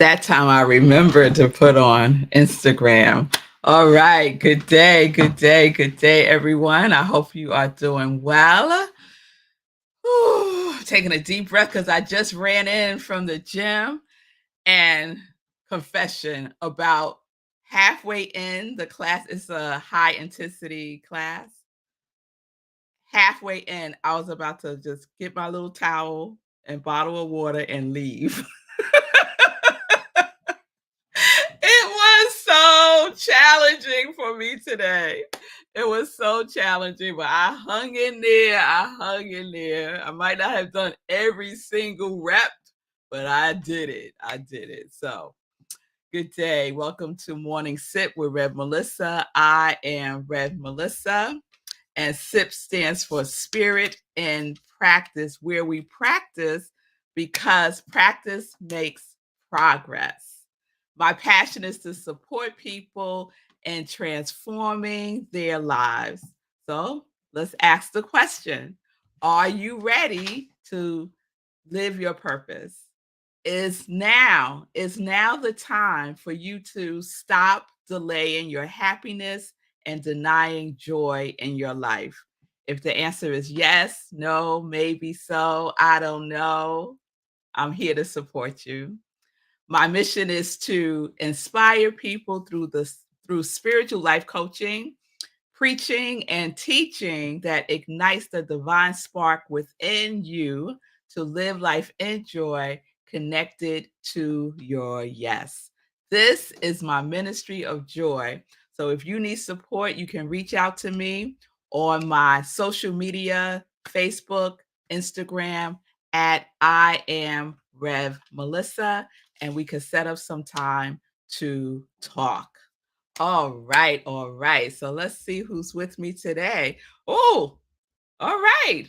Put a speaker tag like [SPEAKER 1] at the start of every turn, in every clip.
[SPEAKER 1] That time I remembered to put on Instagram. All right. Good day. Good day. Good day, everyone. I hope you are doing well. Whew, taking a deep breath because I just ran in from the gym and confession about halfway in the class. It's a high intensity class. Halfway in, I was about to just get my little towel and bottle of water and leave. It was so challenging for me today. It was so challenging, but I hung in there. I hung in there. I might not have done every single rep, but I did it. I did it. So, good day. Welcome to Morning Sip with Rev Melissa. I am Rev Melissa, and SIP stands for Spirit and Practice, where we practice because practice makes progress. My passion is to support people in transforming their lives. So let's ask the question. Are you ready to live your purpose? Is now the time for you to stop delaying your happiness and denying joy in your life? If the answer is yes, no, maybe so, I don't know, I'm here to support you. My mission is to inspire people through spiritual life coaching, preaching and teaching that ignites the divine spark within you to live life in joy, connected to your yes. This is my ministry of joy. So if you need support, you can reach out to me on my social media, Facebook, Instagram at I am Rev Melissa, and we can set up some time to talk. All right, all right. So let's see who's with me today. Oh, all right.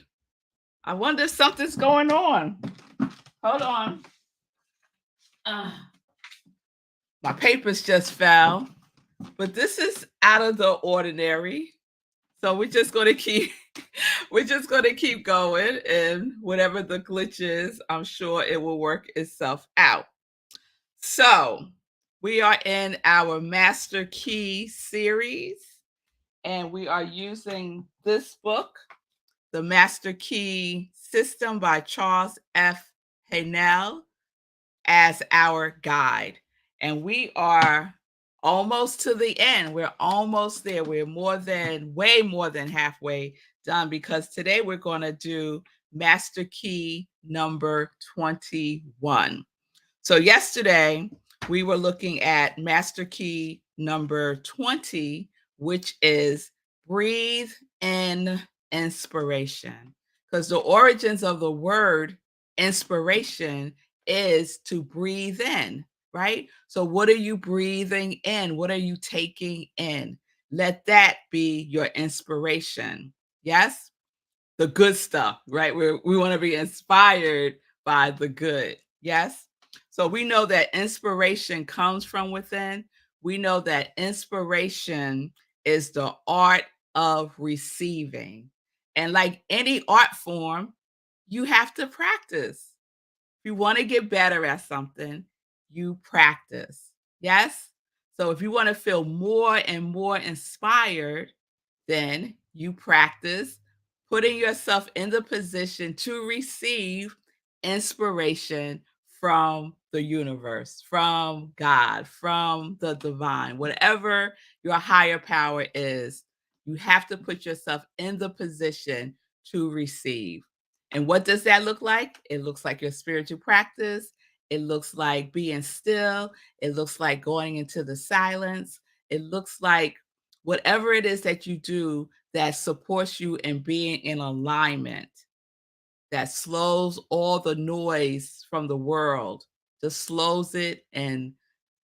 [SPEAKER 1] I wonder if something's going on. Hold on. Uh, my papers just fell, but this is out of the ordinary. So we're just going to keep we're just going to keep going, and whatever the glitch is, I'm sure it will work itself out. So, we are in our Master Key series, and we are using this book, The Master Key System by Charles F. Haanel, as our guide. And we are almost to the end. We're almost there. We're way more than halfway done, because today we're going to do Master Key number 21. So yesterday we were looking at Master Key number 20, which is breathe in inspiration. Because the origins of the word inspiration is to breathe in, right? So what are you breathing in? What are you taking in? Let that be your inspiration. Yes? The good stuff, right? We want to be inspired by the good. Yes? So we know that inspiration comes from within. We know that inspiration is the art of receiving. And like any art form, you have to practice. If you want to get better at something, you practice. Yes? So if you want to feel more and more inspired, then you practice putting yourself in the position to receive inspiration from the universe, from God, from the divine, whatever your higher power is. You have to put yourself in the position to receive. And what does that look like? It looks like your spiritual practice. It looks like being still. It looks like going into the silence. It looks like whatever it is that you do that supports you in being in alignment, that slows all the noise from the world, just slows it and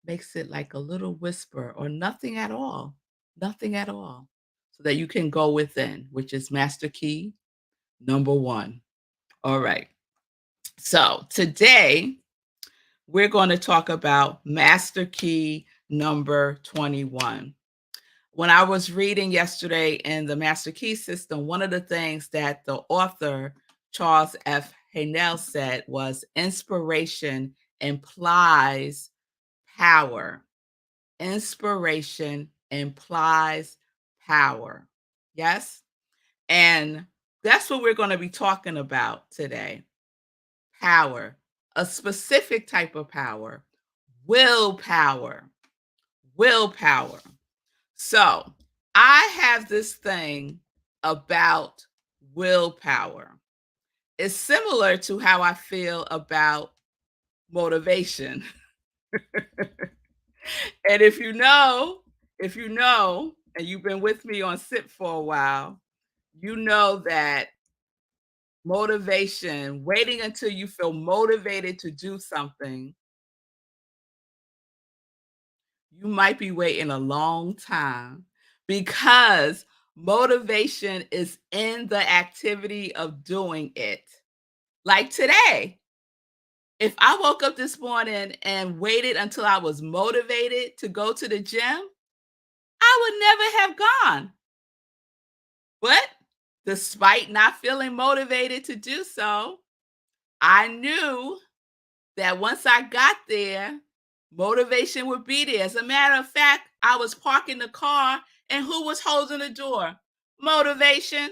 [SPEAKER 1] makes it like a little whisper or nothing at all, so that you can go within, which is Master Key number 1. All right. So today we're going to talk about Master Key number 21. When I was reading yesterday in the Master Key System, one of the things that the author, Charles F. Haanel, said was inspiration implies power. Inspiration implies power. Yes? And that's what we're going to be talking about today. Power, a specific type of power, willpower. Willpower. So, I have this thing about willpower. It's similar to how I feel about motivation. And if you know, and you've been with me on SIP for a while, you know that motivation, waiting until you feel motivated to do something, you might be waiting a long time because motivation is in the activity of doing it. Like today, if I woke up this morning and waited until I was motivated to go to the gym, I would never have gone. But despite not feeling motivated to do so, I knew that once I got there, motivation would be there. As a matter of fact, I was parking the car and who was holding the door? Motivation.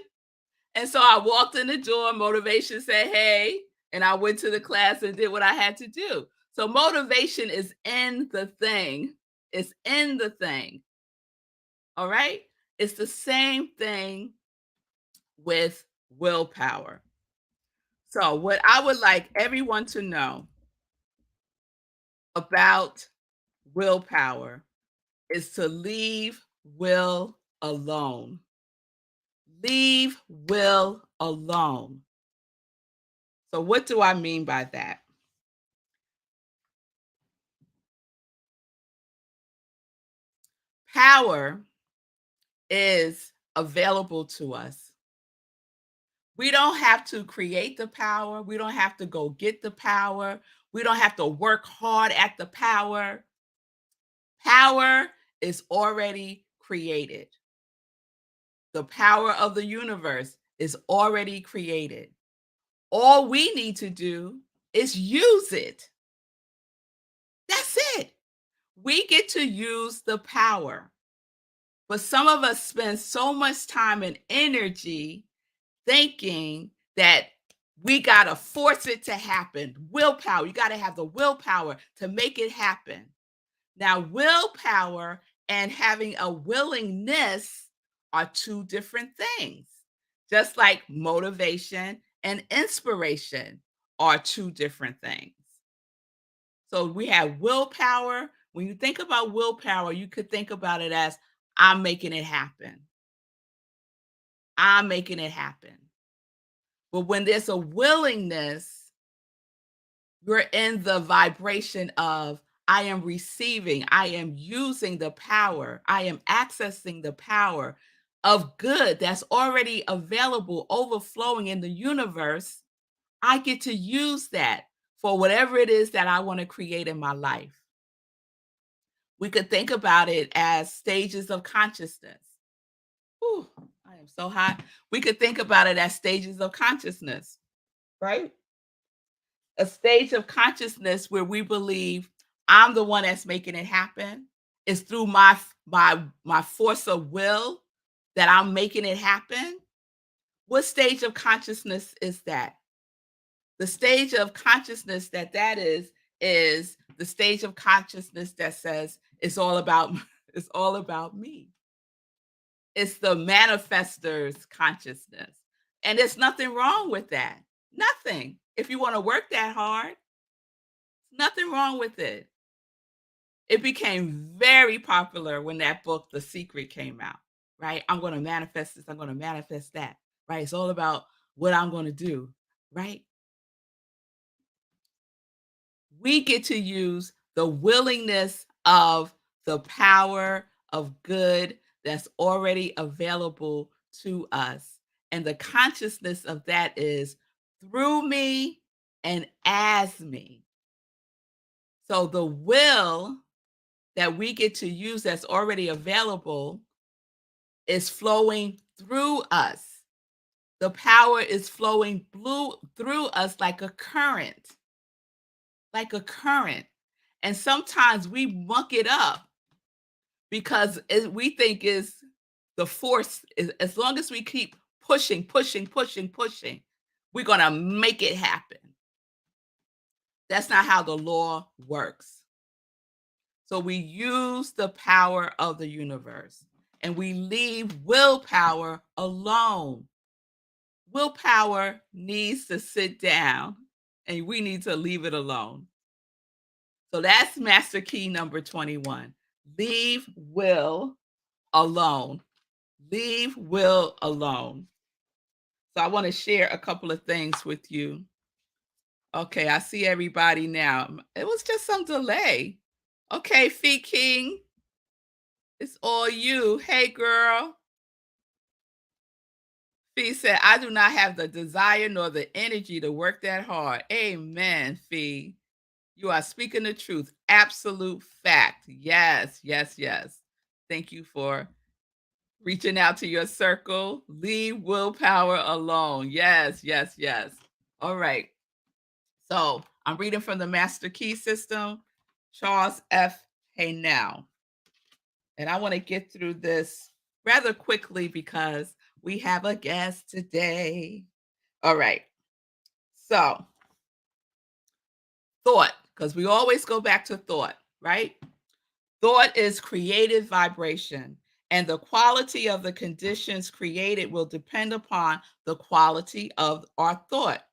[SPEAKER 1] And so I walked in the door, motivation said, "Hey," and I went to the class and did what I had to do. So motivation is in the thing. It's in the thing. All right? It's the same thing with willpower. So, what I would like everyone to know about willpower is to leave will alone. Leave will alone. So, what do I mean by that? Power is available to us. We don't have to create the power. We don't have to go get the power. We don't have to work hard at the power. Power is already created. The power of the universe is already created. All we need to do is use it. That's it. We get to use the power. But some of us spend so much time and energy thinking that we got to force it to happen. Willpower. You got to have the willpower to make it happen. Now, willpower and having a willingness are two different things. Just like motivation and inspiration are two different things. So we have willpower. When you think about willpower, you could think about it as I'm making it happen. I'm making it happen. But when there's a willingness, you're in the vibration of I am receiving, I am using the power, I am accessing the power of good that's already available, overflowing in the universe. I get to use that for whatever it is that I want to create in my life. We could think about it as stages of consciousness. Whew, I am so hot. We could think about it as stages of consciousness, right? A stage of consciousness where we believe I'm the one that's making it happen. It's through my force of will that I'm making it happen. What stage of consciousness is that? The stage of consciousness that is the stage of consciousness that says it's all about it's all about me. It's the manifester's consciousness. And there's nothing wrong with that. Nothing. If you want to work that hard, nothing wrong with it. It became very popular when that book, The Secret, came out, right? I'm going to manifest this, I'm going to manifest that, right? It's all about what I'm going to do, right? We get to use the willingness of the power of good that's already available to us. And the consciousness of that is through me and as me. So the will that we get to use that's already available is flowing through us. The power is flowing through us like a current, like a current. And sometimes we muck it up because we think is the force is, as long as we keep pushing, pushing, pushing, pushing, we're going to make it happen. That's not how the law works. So we use the power of the universe and we leave willpower alone. Willpower needs to sit down and we need to leave it alone. So that's master key number 21. Leave will alone. Leave will alone. So I want to share a couple of things with you. Okay, I see everybody now. It was just some delay. Okay, Fee King, it's all you. Hey, girl. Fee said, I do not have the desire nor the energy to work that hard. Amen, Fee. You are speaking the truth. Absolute fact. Yes, yes, yes. Thank you for reaching out to your circle. Leave willpower alone. Yes, yes, yes. All right. So I'm reading from the Master Key System, Charles F. Haynell. And I want to get through this rather quickly because we have a guest today. All right. So, thought, because we always go back to thought, right? Thought is created vibration, and the quality of the conditions created will depend upon the quality of our thought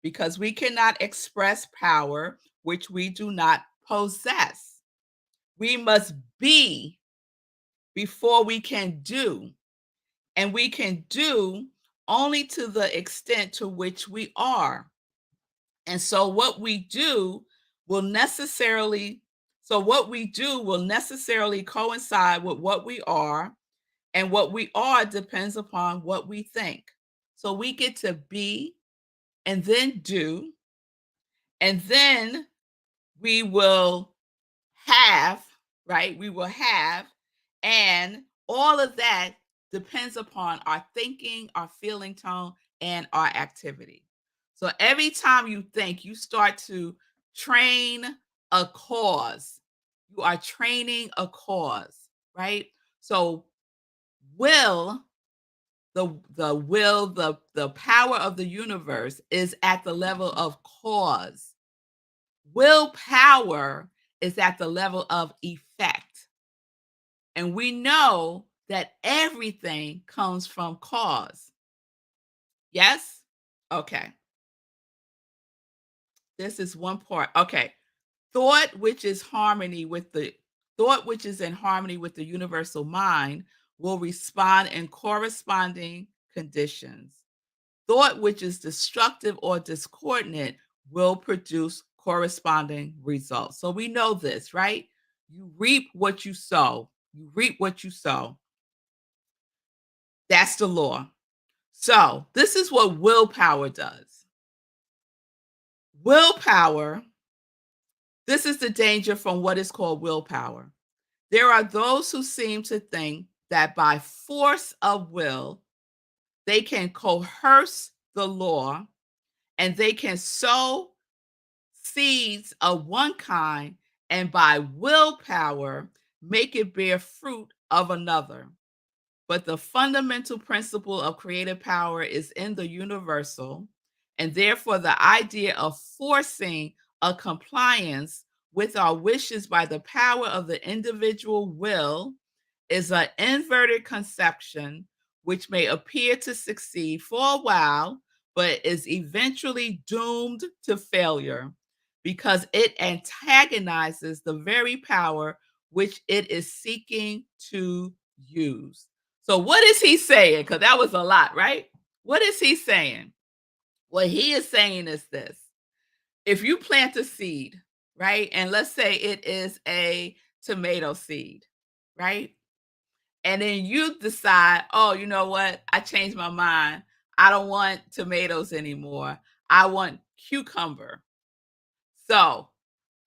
[SPEAKER 1] because we cannot express power which we do not possess. We must be before we can do, and we can do only to the extent to which we are. And so what we do will necessarily coincide with what we are, and what we are depends upon what we think. So we get to be and then do, and then we will have, right? We will have, and all of that depends upon our thinking, our feeling tone, and our activity. So every time you think, you start to train a cause. You are training a cause, right? So will the power of the universe is at the level of cause. Willpower is at the level of effect. And we know that everything comes from cause. Yes? Okay. This is one part. Okay. Thought which is in harmony with the universal mind will respond in corresponding conditions. Thought which is destructive or discordant will produce corresponding results. So we know this, right? You reap what you sow. You reap what you sow. That's the law. So this is what willpower does. Willpower, this is the danger from what is called willpower. There are those who seem to think that by force of will, they can coerce the law and they can sow seeds of one kind and by willpower make it bear fruit of another. But the fundamental principle of creative power is in the universal, and therefore the idea of forcing a compliance with our wishes by the power of the individual will is an inverted conception which may appear to succeed for a while, but is eventually doomed to failure because it antagonizes the very power which it is seeking to use. So, what is he saying? Because that was a lot, right? What is he saying? What he is saying is this: if you plant a seed, right, and let's say it is a tomato seed, right? And then you decide, oh, you know what? I changed my mind. I don't want tomatoes anymore. I want cucumber. So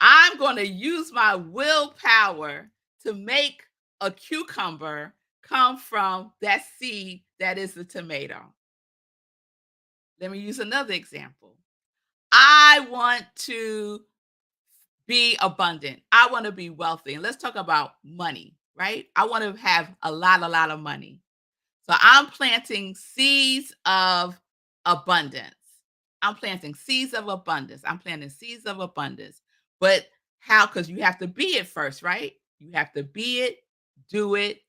[SPEAKER 1] I'm going to use my willpower to make a cucumber come from that seed that is the tomato. Let me use another example. I want to be abundant. I want to be wealthy. And let's talk about money, right? I want to have a lot of money. So I'm planting seeds of abundance. I'm planting seeds of abundance. I'm planting seeds of abundance. But how? Because you have to be it first, right? You have to be it, do it,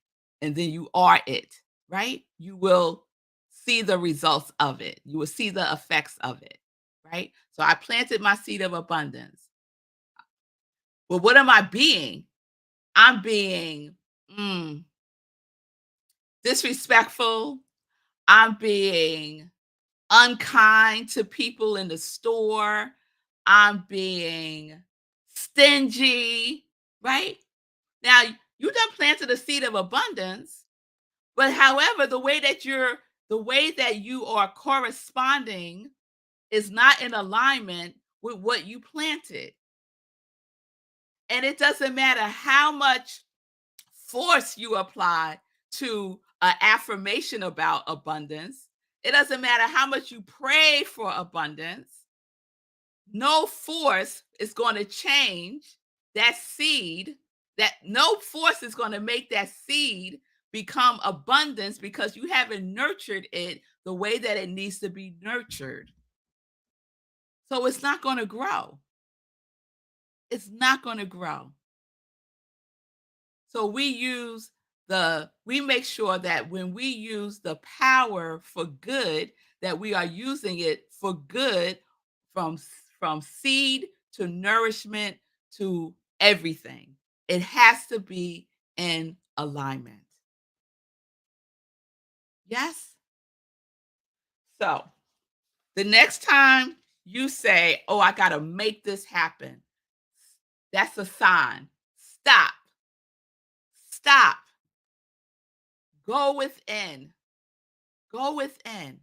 [SPEAKER 1] and then you are it, right? You will see the results of it. You will see the effects of it, right? So I planted my seed of abundance. But what am I being? I'm being disrespectful. I'm being unkind to people in the store. I'm being stingy, right? Now, you done planted a seed of abundance, but however, the way that you are corresponding is not in alignment with what you planted. And it doesn't matter how much force you apply to an affirmation about abundance. It doesn't matter how much you pray for abundance. No force is going to change that seed. That no force is going to make that seed become abundance because you haven't nurtured it the way that it needs to be nurtured. So it's not going to grow. It's not going to grow. So we make sure that when we use the power for good, that we are using it for good from from seed to nourishment to everything. It has to be in alignment. Yes? So, the next time you say, "Oh, I got to make this happen." That's a sign. Stop. Stop. Go within. Go within.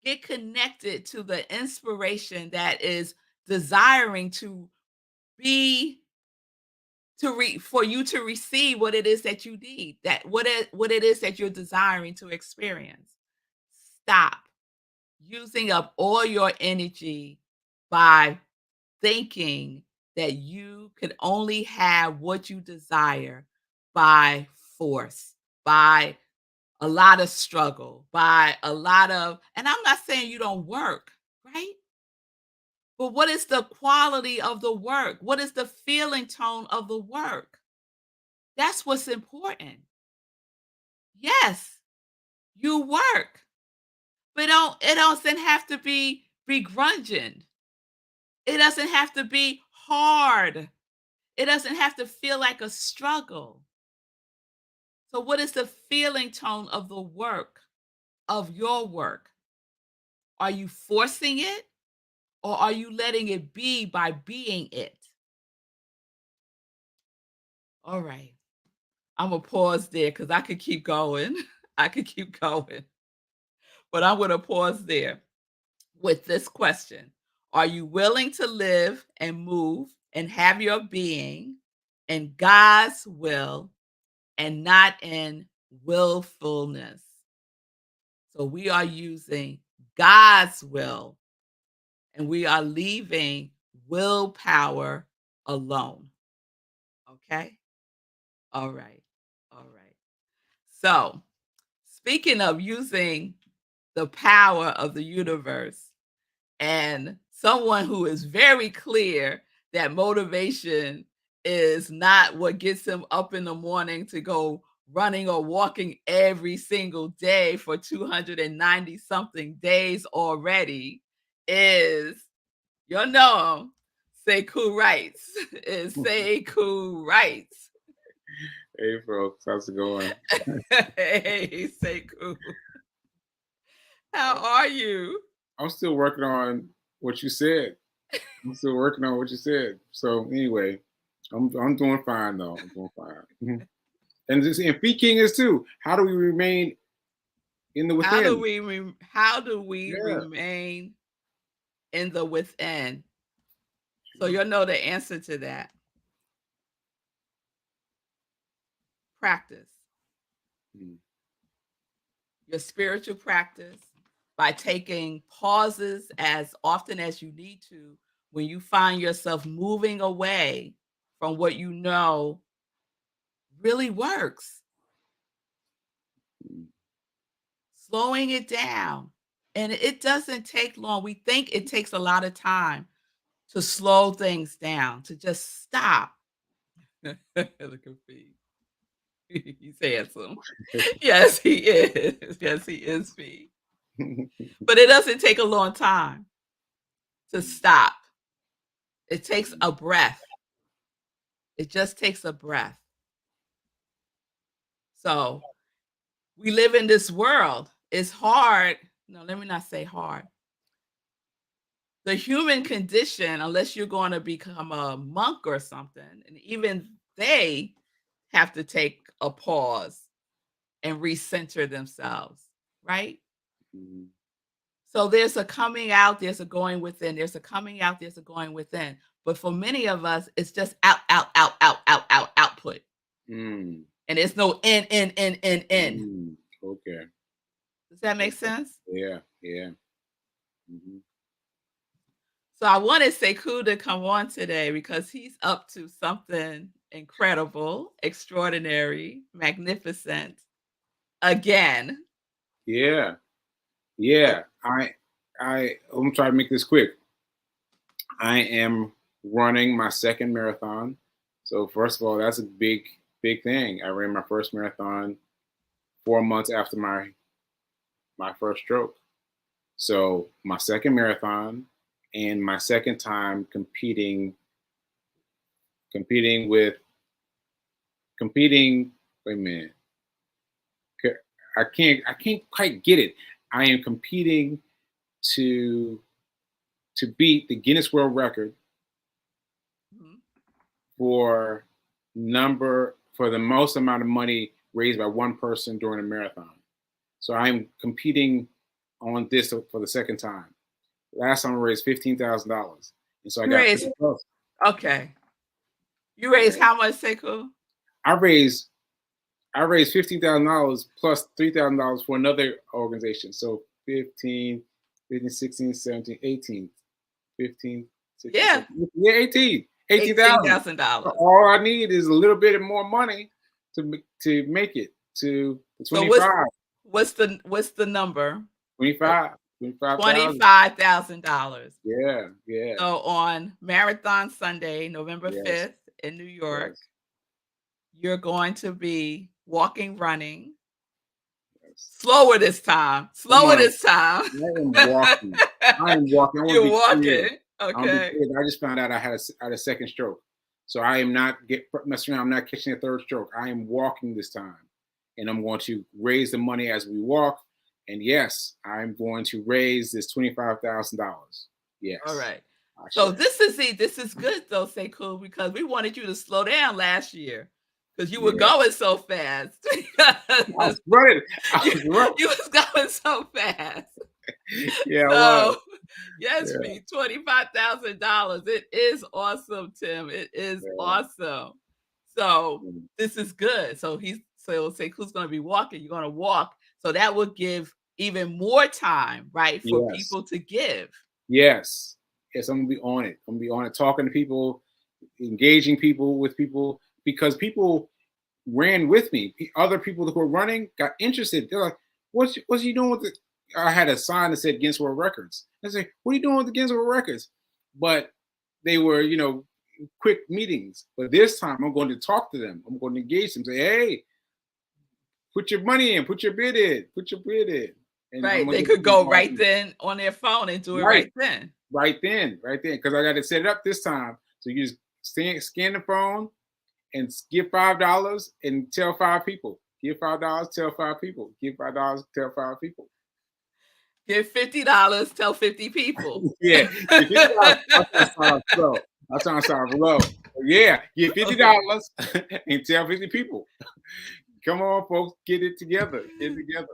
[SPEAKER 1] Get connected to the inspiration that is desiring to be for you to receive what it is that you need, that what it is that you're desiring to experience. Stop using up all your energy by thinking that you can only have what you desire by force, by a lot of struggle, by a lot of, and I'm not saying you don't work, right? But what is the quality of the work? What is the feeling tone of the work? That's what's important. Yes, you work, but it doesn't have to be begrudging. It doesn't have to be hard. It doesn't have to feel like a struggle. So what is the feeling tone of the work, of your work? Are you forcing it? Or are you letting it be by being it? All right. I'm gonna pause there because I could keep going. I could keep going, but I'm gonna pause there with this question. Are you willing to live and move and have your being in God's will and not in willfulness? So we are using God's will and we are leaving willpower alone. Okay? All right. All right. So, speaking of using the power of the universe and someone who is very clear that motivation is not what gets him up in the morning to go running or walking every single day for 290 something days already is, you know him, Sekou Wrights. Is Sekou Wrights.
[SPEAKER 2] Hey, folks, how's it going?
[SPEAKER 1] Hey, Sekou. How are you?
[SPEAKER 2] I'm still working on what you said. I'm still working on what you said. So anyway, I'm doing fine though. I'm doing fine. And this and Fee King is too. How do we remain in the within?
[SPEAKER 1] How do we
[SPEAKER 2] Yeah.
[SPEAKER 1] remain in the within? So you'll know the answer to that. Practice.
[SPEAKER 2] Mm.
[SPEAKER 1] Your spiritual practice by taking pauses as often as you need to when you find yourself moving away from what you know really works, slowing it down. And it doesn't take long. We think it takes a lot of time to slow things down, to just stop. Look at Fee. He's handsome. Yes, he is. Yes, he is, Fee. But it doesn't take a long time to stop. It takes a breath. It just takes a breath. So we live in this world. It's hard. No, let me not say hard. The human condition, unless you're going to become a monk or something, and even they have to take a pause and recenter themselves, right?
[SPEAKER 2] Mhm.
[SPEAKER 1] So there's a coming out, there's a going within, there's a coming out, there's a going within. But for many of us, it's just out, out, out, out, out, out, output.
[SPEAKER 2] Mm.
[SPEAKER 1] And there's no in.
[SPEAKER 2] Okay.
[SPEAKER 1] Does that make
[SPEAKER 2] Okay.
[SPEAKER 1] sense?
[SPEAKER 2] Yeah. Yeah. Mhm.
[SPEAKER 1] So I wanted Sekou to come on today because he's up to something incredible, extraordinary, magnificent again.
[SPEAKER 2] Yeah.
[SPEAKER 1] So
[SPEAKER 2] Yeah. I'm trying to make this quick. I am running my second marathon. So first of all, that's a big thing. I ran my first marathon 4 months after my first stroke. So my second marathon and my second time competing with competing. Wait a minute. I can't quite get it. I am competing to beat the Guinness World Record
[SPEAKER 1] mhm.
[SPEAKER 2] for the most amount of money raised by one person during a marathon. So I'm competing on this for the second time. Last time I raised $15,000, and so I
[SPEAKER 1] You
[SPEAKER 2] got pretty
[SPEAKER 1] raised
[SPEAKER 2] close.
[SPEAKER 1] okay. You raised how much, Sekou?
[SPEAKER 2] I raised I raised $15,000 plus $3,000 for another organization. So 15, 15, 16, 17, 18, 15, 16,
[SPEAKER 1] Yeah,
[SPEAKER 2] 17. Yeah, 18. 18,000.
[SPEAKER 1] $18,000.
[SPEAKER 2] All I need is a little bit more money to make it to
[SPEAKER 1] So
[SPEAKER 2] 25,
[SPEAKER 1] what's the number?
[SPEAKER 2] 25, 25,000.
[SPEAKER 1] $25,000.
[SPEAKER 2] Yeah, yeah,
[SPEAKER 1] So on Marathon Sunday, November
[SPEAKER 2] yes,
[SPEAKER 1] 5th in New York,
[SPEAKER 2] yes,
[SPEAKER 1] you're going to be walking, running,
[SPEAKER 2] yes.
[SPEAKER 1] slower this time.
[SPEAKER 2] Come
[SPEAKER 1] Slower
[SPEAKER 2] on.
[SPEAKER 1] this time.
[SPEAKER 2] I am walking. I am walking. I want to
[SPEAKER 1] You're
[SPEAKER 2] be clear.
[SPEAKER 1] walking.
[SPEAKER 2] I want to be
[SPEAKER 1] Okay.
[SPEAKER 2] clear. I just found out I had a second stroke. So I am not messing around. I'm not catching a third stroke. I am walking this time. And I'm going to raise the money as we walk. And yes, I'm going to raise this $25,000.
[SPEAKER 1] All
[SPEAKER 2] Yes,
[SPEAKER 1] right.
[SPEAKER 2] I
[SPEAKER 1] So
[SPEAKER 2] shall.
[SPEAKER 1] this is good though, Sekou, because we wanted you to slow down last year because you were
[SPEAKER 2] Yeah.
[SPEAKER 1] going so fast.
[SPEAKER 2] I was running. I
[SPEAKER 1] you,
[SPEAKER 2] was running.
[SPEAKER 1] you was going so fast.
[SPEAKER 2] Yeah, I was.
[SPEAKER 1] So yes,
[SPEAKER 2] Yeah,
[SPEAKER 1] me, $25,000. It is awesome, Tim. It is
[SPEAKER 2] yeah.
[SPEAKER 1] awesome. So
[SPEAKER 2] Mm.
[SPEAKER 1] this is good. So Sekou's gonna be walking, you're gonna walk. So that will give even more time, right, for
[SPEAKER 2] Yes.
[SPEAKER 1] people to give.
[SPEAKER 2] Yes. Yes, I'm gonna be on it. I'm gonna be on it, talking to people, engaging people with people, because people ran with me. Other people who were running got interested. They're like, what's he doing with it? I had a sign that said Guinness World Records. I say, what are you doing with the Guinness World Records? But they were, quick meetings. But this time I'm going to talk to them. I'm going to engage them. Say, hey, put your money in, put your bid in, put your bid in. And I'm
[SPEAKER 1] Right.
[SPEAKER 2] gonna
[SPEAKER 1] They
[SPEAKER 2] get
[SPEAKER 1] could
[SPEAKER 2] them
[SPEAKER 1] go
[SPEAKER 2] involved
[SPEAKER 1] right
[SPEAKER 2] in it.
[SPEAKER 1] then on their phone and do it
[SPEAKER 2] Right,
[SPEAKER 1] right then.
[SPEAKER 2] right then. Because I got to set it up this time. So you just scan the phone and give $5 and tell five people. Give $5, tell five people. Give $5, tell five people.
[SPEAKER 1] Give $50, tell 50 people.
[SPEAKER 2] Yeah, give $50. I'm trying to start slow. I'm trying to start low. Yeah, give
[SPEAKER 1] Okay.
[SPEAKER 2] $50 and tell 50 people. Come on, folks, get it together. Get it together.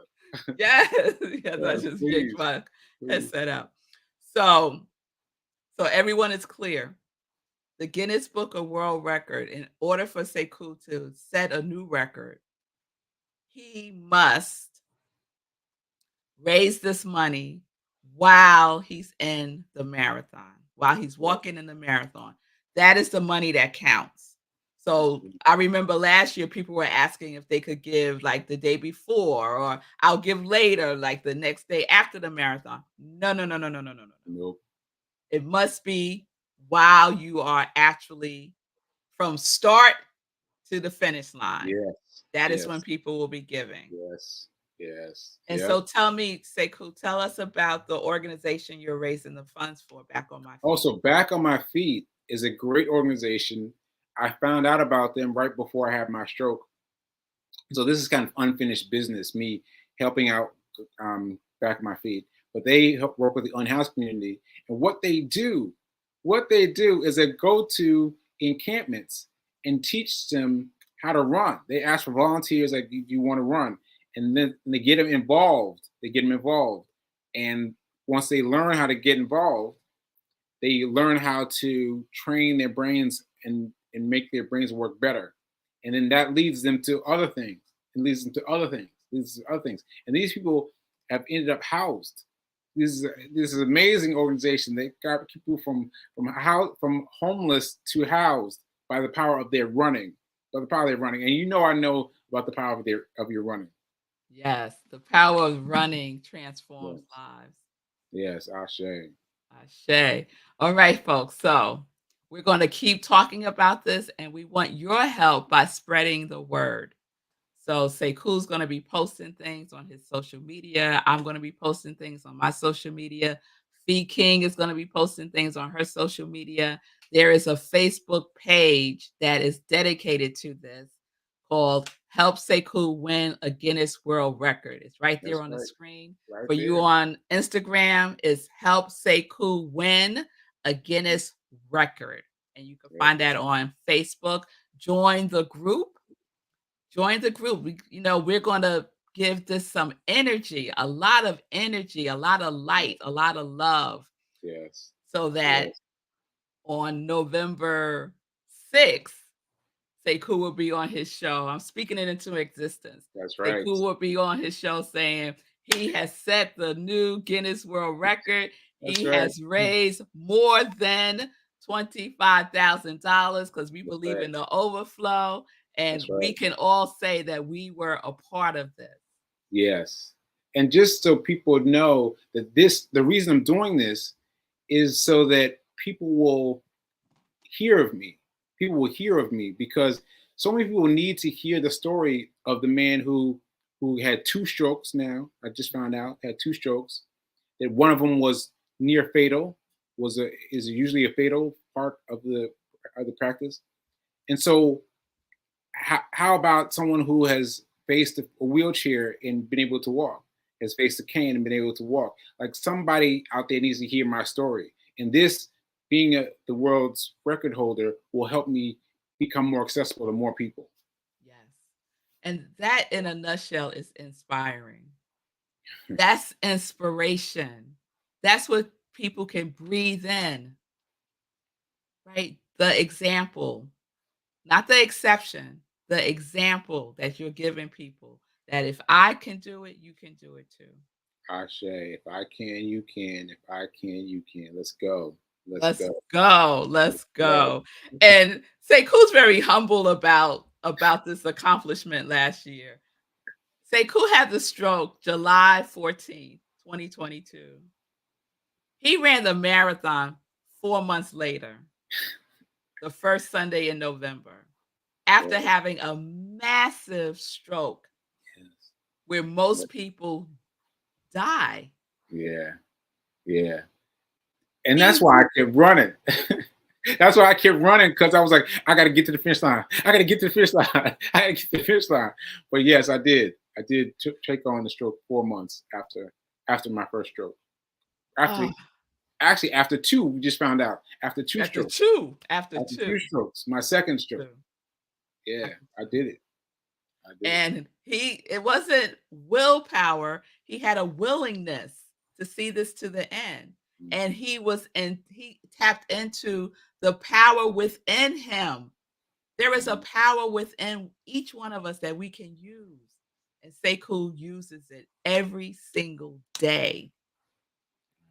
[SPEAKER 1] Yes. Yes, I
[SPEAKER 2] Yes,
[SPEAKER 1] just yanked
[SPEAKER 2] please,
[SPEAKER 1] my
[SPEAKER 2] please.
[SPEAKER 1] headset out. So so everyone is clear. The Guinness Book of World Record, in order for Sekou to set a new record, he must raise this money while he's in the marathon. while he's
[SPEAKER 2] Yeah.
[SPEAKER 1] walking in the marathon. That is the money that counts. So
[SPEAKER 2] Mhm.
[SPEAKER 1] I remember last year people were asking if they could give like the day before or I'll give later, like the next day after the marathon. No, no, no, no, no, no, no, no, no.
[SPEAKER 2] Nope.
[SPEAKER 1] It must be while you are actually from start to the finish line.
[SPEAKER 2] Yes.
[SPEAKER 1] That is when
[SPEAKER 2] Yes.
[SPEAKER 1] people will be giving.
[SPEAKER 2] Yes. Yes.
[SPEAKER 1] And
[SPEAKER 2] Yep.
[SPEAKER 1] so tell me, Sekou, tell us about the organization you're raising the funds for, Back on My Feet.
[SPEAKER 2] Also, Back on My Feet is a great organization. I found out about them right before I had my stroke. So this is kind of unfinished business, me helping out Back on My Feet. But they help work with the unhoused community. And what they do is they go to encampments and teach them how to run. They ask for volunteers like, do you want to run? And then they get them involved. They get them involved. And once they learn how to get involved, they learn how to train their brains and make their brains work better. And then that leads them to other things. It leads them to other things. Leads to other things. And these people have ended up housed. This is an amazing organization. They got people from homeless to housed by the power of their running. By the power of their running. And you know I know about the power of your running.
[SPEAKER 1] Yes, the power of running
[SPEAKER 2] Yes.
[SPEAKER 1] transforms lives.
[SPEAKER 2] Yes, Ashe.
[SPEAKER 1] Ashe. All right, folks. So we're going to keep talking about this, and we want your help by spreading the word. So Sekou's going to be posting things on his social media. I'm going to be posting things on my social media. Fee King is going to be posting things on her social media. There is a Facebook page that is dedicated to this called Help Sekou Win a Guinness World Record. It's right there
[SPEAKER 2] That's
[SPEAKER 1] on the
[SPEAKER 2] right.
[SPEAKER 1] screen.
[SPEAKER 2] Right
[SPEAKER 1] For you
[SPEAKER 2] there.
[SPEAKER 1] on Instagram, it's Help Sekou Win a Guinness Record. And you can
[SPEAKER 2] There
[SPEAKER 1] find
[SPEAKER 2] you
[SPEAKER 1] that
[SPEAKER 2] go.
[SPEAKER 1] on Facebook. Join the group. Join the group. We're going to give this some energy, a lot of energy, a lot of light, a lot of love,
[SPEAKER 2] Yes.
[SPEAKER 1] so that
[SPEAKER 2] Yes.
[SPEAKER 1] on November 6th, Sekou will be on his show. I'm speaking it into existence.
[SPEAKER 2] That's right.
[SPEAKER 1] Sekou will be on his show saying he has set the new Guinness World Record.
[SPEAKER 2] That's
[SPEAKER 1] He
[SPEAKER 2] right.
[SPEAKER 1] has raised more than $25,000 because we
[SPEAKER 2] That's
[SPEAKER 1] believe
[SPEAKER 2] right.
[SPEAKER 1] in the overflow. And
[SPEAKER 2] That's
[SPEAKER 1] we
[SPEAKER 2] right.
[SPEAKER 1] can all say that we were a part of this.
[SPEAKER 2] Yes. And just so people know that the reason I'm doing this is so that people will hear of me. People will hear of me because so many people need to hear the story of the man who had two strokes now. I just found out had two strokes. That one of them was near fatal, is usually a fatal part of the practice. And so how about someone who has faced a wheelchair and been able to walk, has faced a cane and been able to walk? Like somebody out there needs to hear my story. And this, being the world's record holder, will help me become more accessible to more people.
[SPEAKER 1] Yes. And that in a nutshell is inspiring. That's inspiration. That's what people can breathe in, right? The example, not the exception, the example that you're giving people that if I can do it, you can do it too.
[SPEAKER 2] Ashe, if I can, you can. If I can, you can. Let's go. Let's
[SPEAKER 1] Let's
[SPEAKER 2] go.
[SPEAKER 1] go.
[SPEAKER 2] Let's
[SPEAKER 1] Let's
[SPEAKER 2] go.
[SPEAKER 1] go. And Sekou's very humble about this accomplishment last year. Sekou had the stroke July 14th, 2022. He ran the marathon 4 months later, the first Sunday in November, after
[SPEAKER 2] Well,
[SPEAKER 1] having a massive stroke
[SPEAKER 2] yes.
[SPEAKER 1] where most people die.
[SPEAKER 2] Yeah. Yeah. And that's
[SPEAKER 1] He
[SPEAKER 2] why I kept running. That's why I kept running because I was like, I got to get to the finish line. I got to get to the finish line. I got to get to the finish line. But yes, I did. I did take on the stroke 4 months after my first stroke. After
[SPEAKER 1] oh,
[SPEAKER 2] actually after two, we just found out after two
[SPEAKER 1] after
[SPEAKER 2] strokes.
[SPEAKER 1] 2, after
[SPEAKER 2] After two
[SPEAKER 1] 2,
[SPEAKER 2] strokes, my second
[SPEAKER 1] after
[SPEAKER 2] stroke.
[SPEAKER 1] 2,
[SPEAKER 2] Yeah,
[SPEAKER 1] after
[SPEAKER 2] I
[SPEAKER 1] 2.
[SPEAKER 2] did it. I did it.
[SPEAKER 1] And it wasn't willpower, he had a willingness to see this to the end. And
[SPEAKER 2] Mhm.
[SPEAKER 1] he tapped into the power within him. There is a
[SPEAKER 2] Mhm.
[SPEAKER 1] power within each one of us that we can use. And Sekou uses it every single day.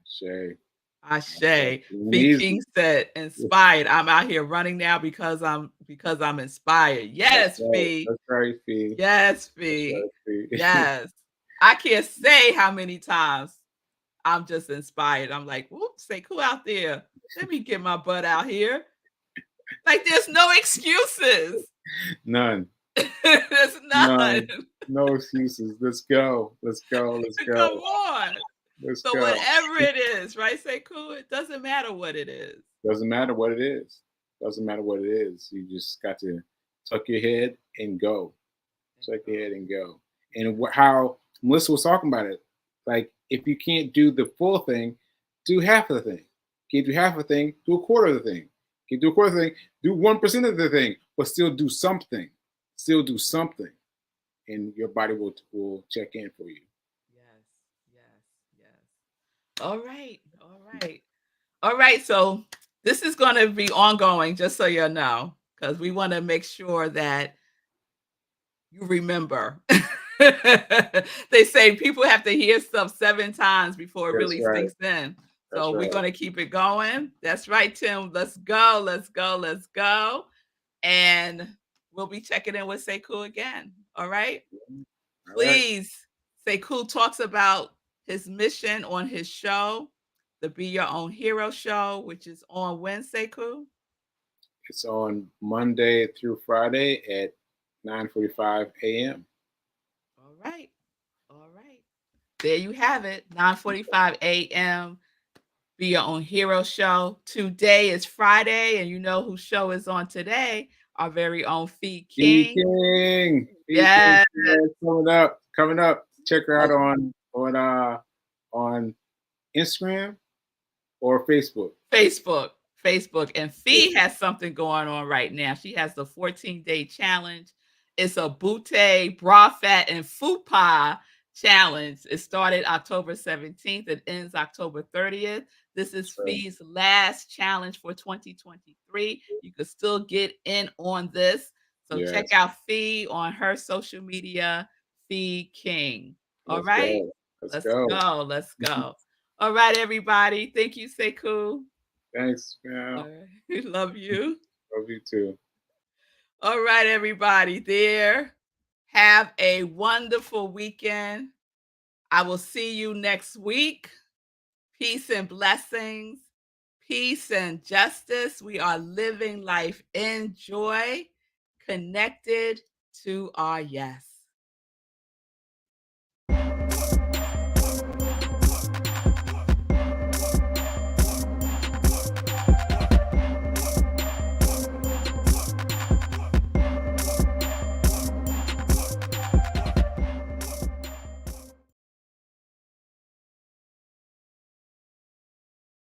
[SPEAKER 2] Shay.
[SPEAKER 1] Ashe. Fee
[SPEAKER 2] Easy.
[SPEAKER 1] King said, "Inspired. I'm out here running now because I'm inspired."
[SPEAKER 2] That's
[SPEAKER 1] Yes,
[SPEAKER 2] right.
[SPEAKER 1] Fee.
[SPEAKER 2] That's right, Fee.
[SPEAKER 1] Yes,
[SPEAKER 2] That's
[SPEAKER 1] Fee.
[SPEAKER 2] right, Fee.
[SPEAKER 1] Yes. I can't say how many times I'm just inspired. I'm like, "Whoops, say cool out there. Let me get my butt out here." Like, there's no excuses.
[SPEAKER 2] None.
[SPEAKER 1] There's none.
[SPEAKER 2] None. No excuses. Let's go. Let's go. Let's
[SPEAKER 1] Come
[SPEAKER 2] go.
[SPEAKER 1] on.
[SPEAKER 2] Let's
[SPEAKER 1] So
[SPEAKER 2] go.
[SPEAKER 1] whatever it is, right? Say cool. It doesn't matter what it is.
[SPEAKER 2] Doesn't matter what it is. Doesn't matter what it is. You just got to tuck your head and go. Tuck your head and go. And how Melissa was talking about it. Like, if you can't do the full thing, do half of the thing. Can't do half of the thing, do a quarter of the thing. Can't do a quarter of the thing, do 1% of the thing, but still do something. Still do something. And your body will check in for you.
[SPEAKER 1] Yes, yes, yes. All right, all right. All right, so this is gonna be ongoing, just so you know, because we wanna make sure that you remember. They say people have to hear stuff 7 times before it
[SPEAKER 2] That's
[SPEAKER 1] really
[SPEAKER 2] right.
[SPEAKER 1] sinks in.
[SPEAKER 2] That's
[SPEAKER 1] So we're
[SPEAKER 2] right.
[SPEAKER 1] gonna keep it going. That's right, Tim. Let's go, let's go, let's go. And we'll be checking in with Sekou again. All right?
[SPEAKER 2] All right.
[SPEAKER 1] Please, Sekou talks about his mission on his show, the Be Your Own Hero show, which is on when, Sekou?
[SPEAKER 2] It's on Monday through Friday at 9:45 a.m.
[SPEAKER 1] All right. All right. There you have it. 9:45 a.m. Be Your Own Hero show. Today is Friday, and you know whose show is on today? Our very own Fee
[SPEAKER 2] B
[SPEAKER 1] King.
[SPEAKER 2] King. B King
[SPEAKER 1] Yes.
[SPEAKER 2] coming up. Coming up. Check her out
[SPEAKER 1] That's
[SPEAKER 2] on Instagram or Facebook.
[SPEAKER 1] Facebook. Facebook. And Fee
[SPEAKER 2] Facebook.
[SPEAKER 1] has something going on right now. She has the 14-day challenge. It's a Butte, bra fat, and fupa challenge. It started October 17th. It ends October 30th. This is
[SPEAKER 2] That's right.
[SPEAKER 1] Fee's last challenge for 2023. You can still get in on this. So check
[SPEAKER 2] Yes.
[SPEAKER 1] out Fee on her social media, Fee King. All
[SPEAKER 2] Let's
[SPEAKER 1] right?
[SPEAKER 2] go. Let's
[SPEAKER 1] Let's
[SPEAKER 2] go.
[SPEAKER 1] go. Let's go. All right, everybody. Thank you, Sekou.
[SPEAKER 2] Thanks,
[SPEAKER 1] All
[SPEAKER 2] man.
[SPEAKER 1] right. Love you.
[SPEAKER 2] Love you too.
[SPEAKER 1] All right, everybody. There. Have a wonderful weekend. I will see you next week. Peace and blessings. Peace and justice. We are living life in joy, connected to our yes.